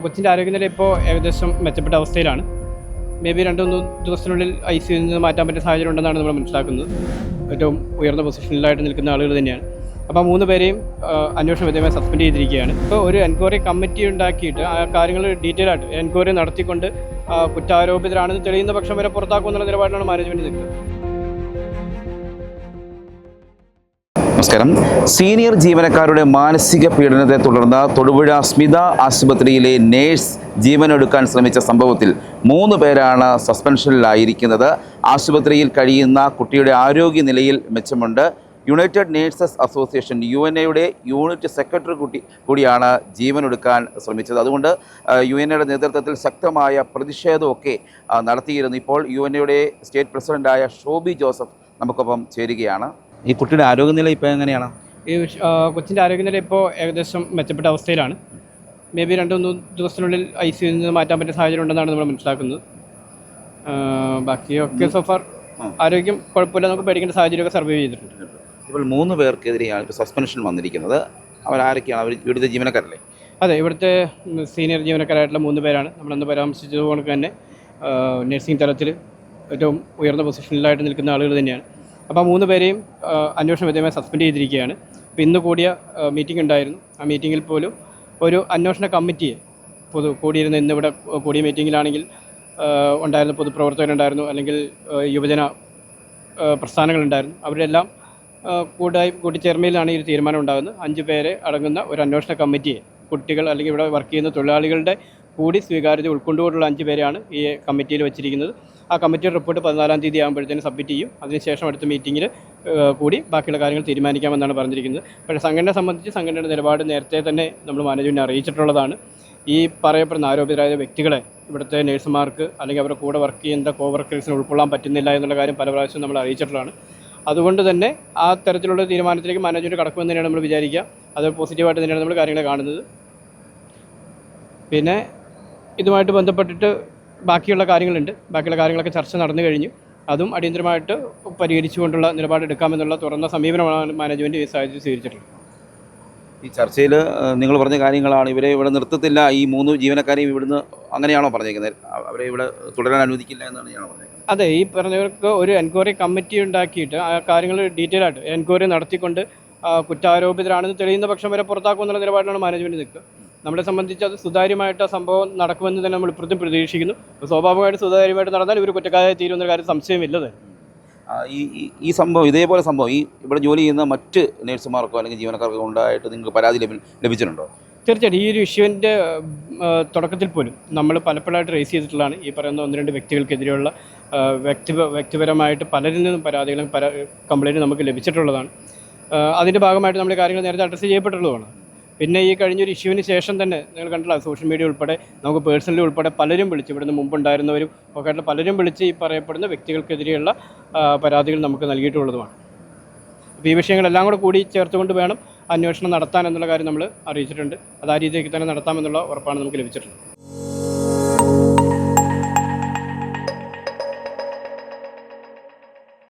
കൊച്ചിൻ്റെ ആരോഗ്യനില ഇപ്പോൾ ഏകദേശം മെച്ചപ്പെട്ട അവസ്ഥയിലാണ്. മേ ബി 2-3 ദിവസത്തിനുള്ളിൽ ICUവിൽ നിന്ന് മാറ്റാൻ പറ്റിയ സാഹചര്യം ഉണ്ടെന്നാണ് നമ്മൾ മനസ്സിലാക്കുന്നത്. ഏറ്റവും ഉയർന്ന പൊസിഷനിലായിട്ട് നിൽക്കുന്ന ആളുകൾ തന്നെയാണ്. അപ്പോൾ 3 പേരെയും അന്വേഷണ വിധേയമായി സസ്പെൻഡ് ചെയ്തിരിക്കുകയാണ്. ഇപ്പോൾ ഒരു എൻക്വയറി കമ്മിറ്റി ഉണ്ടാക്കിയിട്ട് ആ കാര്യങ്ങൾ ഡീറ്റെയിൽ ആയിട്ട് എൻക്വയറി നടത്തിക്കൊണ്ട് കുറ്റാരോപിതരാണെന്ന് തെളിയുന്ന പക്ഷം വരെ പുറത്താക്കുമെന്നുള്ള നിലപാടിലാണ് മാനേജ്മെൻറ്റ് നിൽക്കുന്നത്. നമസ്കാരം. സീനിയർ ജീവനക്കാരുടെ മാനസിക പീഡനത്തെ തുടർന്ന് തൊടുപുഴ സ്മിത ആശുപത്രിയിലെ നേഴ്സ് ജീവനൊടുക്കാൻ ശ്രമിച്ച സംഭവത്തിൽ 3 പേരാണ് സസ്പെൻഷനിലായിരിക്കുന്നത്. ആശുപത്രിയിൽ കഴിയുന്ന കുട്ടിയുടെ ആരോഗ്യനിലയിൽ മെച്ചമുണ്ട്. യുണൈറ്റഡ് നേഴ്സസ് അസോസിയേഷൻ UNAയുടെ യൂണിറ്റ് സെക്രട്ടറി കൂടിയാണ് ജീവനൊടുക്കാൻ ശ്രമിച്ചത്. അതുകൊണ്ട് UNAയുടെ നേതൃത്വത്തിൽ ശക്തമായ പ്രതിഷേധമൊക്കെ നടത്തിയിരുന്നു. ഇപ്പോൾ UNAയുടെ സ്റ്റേറ്റ് പ്രസിഡൻ്റായ ഷോബി ജോസഫ് നമുക്കൊപ്പം ചേരുകയാണ്. ഈ കുട്ടിയുടെ ആരോഗ്യനില ഇപ്പോൾ എങ്ങനെയാണ്? ഈ കൊച്ചിൻ്റെ ആരോഗ്യനില ഇപ്പോൾ ഏകദേശം മെച്ചപ്പെട്ട അവസ്ഥയിലാണ്. മേ ബി 2-3 ദിവസത്തിനുള്ളിൽ ICUവിൽ നിന്ന് മാറ്റാൻ പറ്റിയ സാഹചര്യം ഉണ്ടെന്നാണ് നമ്മൾ മനസ്സിലാക്കുന്നത്. ബാക്കിയൊക്കെ സോഫാർ ആരോഗ്യം കുഴപ്പമില്ല, നമുക്ക് പേടിക്കേണ്ട സാഹചര്യമൊക്കെ സർവൈവ് ചെയ്തിട്ടുണ്ട്. ഇപ്പോൾ 3 പേർക്കെതിരെയാണ് ഇപ്പോൾ സസ്പെൻഷൻ വന്നിരിക്കുന്നത്. അവരാരൊക്കെയാണ്? അവർ ഇവിടുത്തെ ജീവനക്കാരല്ലേ? അതെ, ഇവിടുത്തെ സീനിയർ ജീവനക്കാരായിട്ടുള്ള 3 പേരാണ്. നമ്മളന്ന് പരാമർശിച്ചതുപോലെ തന്നെ നഴ്സിംഗ് തലത്തിൽ ഏറ്റവും ഉയർന്ന പൊസിഷനിലായിട്ട് നിൽക്കുന്ന ആളുകൾ തന്നെയാണ്. അപ്പോൾ 3 പേരെയും അന്വേഷണ വിധേയമായി സസ്പെൻഡ് ചെയ്തിരിക്കുകയാണ്. അപ്പോൾ ഇന്ന് കൂടിയ മീറ്റിംഗ് ഉണ്ടായിരുന്നു. ആ മീറ്റിങ്ങിൽ പോലും ഒരു അന്വേഷണ കമ്മിറ്റിയെ കൂടിയിരുന്ന ഇന്നിവിടെ കൂടിയ മീറ്റിങ്ങിലാണെങ്കിൽ ഉണ്ടായിരുന്ന പൊതുപ്രവർത്തകരുണ്ടായിരുന്നു, അല്ലെങ്കിൽ യുവജന പ്രസ്ഥാനങ്ങളുണ്ടായിരുന്നു. അവരെല്ലാം കൂട്ടിച്ചേർമയിലാണ് ഈ ഒരു തീരുമാനം ഉണ്ടാകുന്നത്. 5 പേരെ അടങ്ങുന്ന ഒരു അന്വേഷണ കമ്മിറ്റിയെ കുട്ടികൾ അല്ലെങ്കിൽ ഇവിടെ വർക്ക് ചെയ്യുന്ന തൊഴിലാളികളുടെ കൂടി സ്വീകാര്യത ഉൾക്കൊണ്ടുകൊണ്ടുള്ള 5 പേരെയാണ് ഈ കമ്മിറ്റിയിൽ വെച്ചിരിക്കുന്നത്. ആ കമ്മിറ്റിയുടെ റിപ്പോർട്ട് 14-ാം തീയതി ആകുമ്പോഴത്തേനും സബ്മിറ്റ് ചെയ്യും. അതിനുശേഷം അടുത്ത മീറ്റിങ്ങിൽ കൂടി ബാക്കിയുള്ള കാര്യങ്ങൾ തീരുമാനിക്കാമെന്നാണ് പറഞ്ഞിരിക്കുന്നത്. പക്ഷേ സംഘടനയെ സംബന്ധിച്ച് സംഘടനയുടെ നിലപാട് നേരത്തെ തന്നെ നമ്മൾ മാനേജ്മെൻറ്റിനെ അറിയിച്ചിട്ടുള്ളതാണ്. ഈ പറയപ്പെടുന്ന ആരോപിതരായ വ്യക്തികളെ ഇവിടുത്തെ നഴ്സുമാർക്ക് അല്ലെങ്കിൽ അവരുടെ കൂടെ വർക്ക് ചെയ്യുന്ന കോവർക്കേഴ്സിന് ഉൾക്കൊള്ളാൻ പറ്റുന്നില്ല എന്നുള്ള കാര്യം പല പ്രാവശ്യം നമ്മൾ അറിയിച്ചിട്ടുള്ളതാണ്. അതുകൊണ്ട് തന്നെ ആ തരത്തിലുള്ള തീരുമാനത്തിലേക്ക് മാനേജ്മെൻറ്റ് കടക്കുമെന്ന് തന്നെയാണ് നമ്മൾ വിചാരിക്കുക. അത് പോസിറ്റീവായിട്ട് തന്നെയാണ് നമ്മൾ കാര്യങ്ങളെ കാണുന്നത്. പിന്നെ ഇതുമായിട്ട് ബന്ധപ്പെട്ടിട്ട് ബാക്കിയുള്ള കാര്യങ്ങളൊക്കെ ചർച്ച നടന്നു കഴിഞ്ഞു. അതും അടിയന്തരമായിട്ട് പരിഹരിച്ചുകൊണ്ടുള്ള നിലപാടെടുക്കാമെന്നുള്ള തുറന്ന സമീപനമാണ് മാനേജ്മെൻറ്റ് ഈ സാഹചര്യം സ്വീകരിച്ചിട്ടുള്ളത്. ഈ ചർച്ചയിൽ നിങ്ങൾ പറഞ്ഞ കാര്യങ്ങളാണ്. ഇവരെ ഇവിടെ നിർത്തത്തില്ല, ഈ 3 ജീവനക്കാരെയും ഇവിടുന്ന് അങ്ങനെയാണോ പറഞ്ഞേക്കുന്നത്? അവരെ ഇവിടെ തുടരാൻ അനുവദിക്കില്ല എന്നാണ് ഞാൻ പറഞ്ഞത്. അതെ, ഈ പറഞ്ഞവർക്ക് ഒരു എൻക്വയറി കമ്മിറ്റി ഉണ്ടാക്കിയിട്ട് ആ കാര്യങ്ങൾ ഡീറ്റെയിൽ ആയിട്ട് എൻക്വയറി നടത്തിക്കൊണ്ട് കുറ്റാരോപിതരാണെന്ന് തെളിയുന്ന പക്ഷം വരെ പുറത്താക്കുമെന്നുള്ള നിലപാടിലാണ് മാനേജ്മെൻറ്റ് നിൽക്കുക. നമ്മളെ സംബന്ധിച്ച് അത് സുതാര്യമായിട്ട് ആ സംഭവം നടക്കുമെന്ന് തന്നെ നമ്മൾ ഇപ്പോഴും പ്രതീക്ഷിക്കുന്നു. സ്വാഭാവികമായിട്ട് സുതാര്യമായിട്ട് നടന്നാൽ ഇവർ കുറ്റക്കാരായി തീരുമെന്ന കാര്യം സംശയമില്ലത്. ഈ സംഭവം ഇതേപോലെ സംഭവം ഈ ഇവിടെ ജോലി ചെയ്യുന്ന മറ്റ് നേഴ്സുമാർക്കോ അല്ലെങ്കിൽ ജീവനക്കാർക്കോ ഉണ്ടായിട്ട് നിങ്ങൾക്ക് പരാതി ലഭിച്ചിട്ടുണ്ടോ? തീർച്ചയായിട്ടും ഈ ഒരു ഇഷ്യൂവിൻ്റെ തുടക്കത്തിൽ പോലും നമ്മൾ പലപ്പോഴായിട്ട് റേസ് ചെയ്തിട്ടുള്ളതാണ്. ഈ പറയുന്ന 1-2 വ്യക്തികൾക്കെതിരെയുള്ള വ്യക്തിപരമായിട്ട് പലരിൽ നിന്നും പരാതികളും കംപ്ലയിൻറ്റ് നമുക്ക് ലഭിച്ചിട്ടുള്ളതാണ്. അതിൻ്റെ ഭാഗമായിട്ട് നമ്മൾ കാര്യങ്ങൾ നേരത്തെ അഡ്രസ്സ് ചെയ്യപ്പെട്ടുള്ളതാണ്. പിന്നെ ഈ കഴിഞ്ഞൊരു ഇഷ്യൂവിന് ശേഷം തന്നെ നിങ്ങൾ കണ്ടില്ല, സോഷ്യൽ മീഡിയ ഉൾപ്പെടെ നമുക്ക് പേഴ്സണലി ഉൾപ്പെടെ പലരും വിളിച്ച്, ഇവിടുന്ന് മുമ്പുണ്ടായിരുന്നവരും ഒക്കെ ആയിട്ടുള്ള പലരും വിളിച്ച് ഈ പറയപ്പെടുന്ന വ്യക്തികൾക്കെതിരെയുള്ള പരാതികൾ നമുക്ക് നൽകിയിട്ടുള്ളതുമാണ്. അപ്പോൾ ഈ വിഷയങ്ങളെല്ലാം കൂടി ചേർത്തുകൊണ്ട് വേണം അന്വേഷണം നടത്താൻ എന്നുള്ള കാര്യം നമ്മൾ അറിയിച്ചിട്ടുണ്ട്. അത് ആ രീതിയിലേക്ക് തന്നെ നടത്താമെന്നുള്ള ഉറപ്പാണ് നമുക്ക് ലഭിച്ചിട്ടുള്ളത്.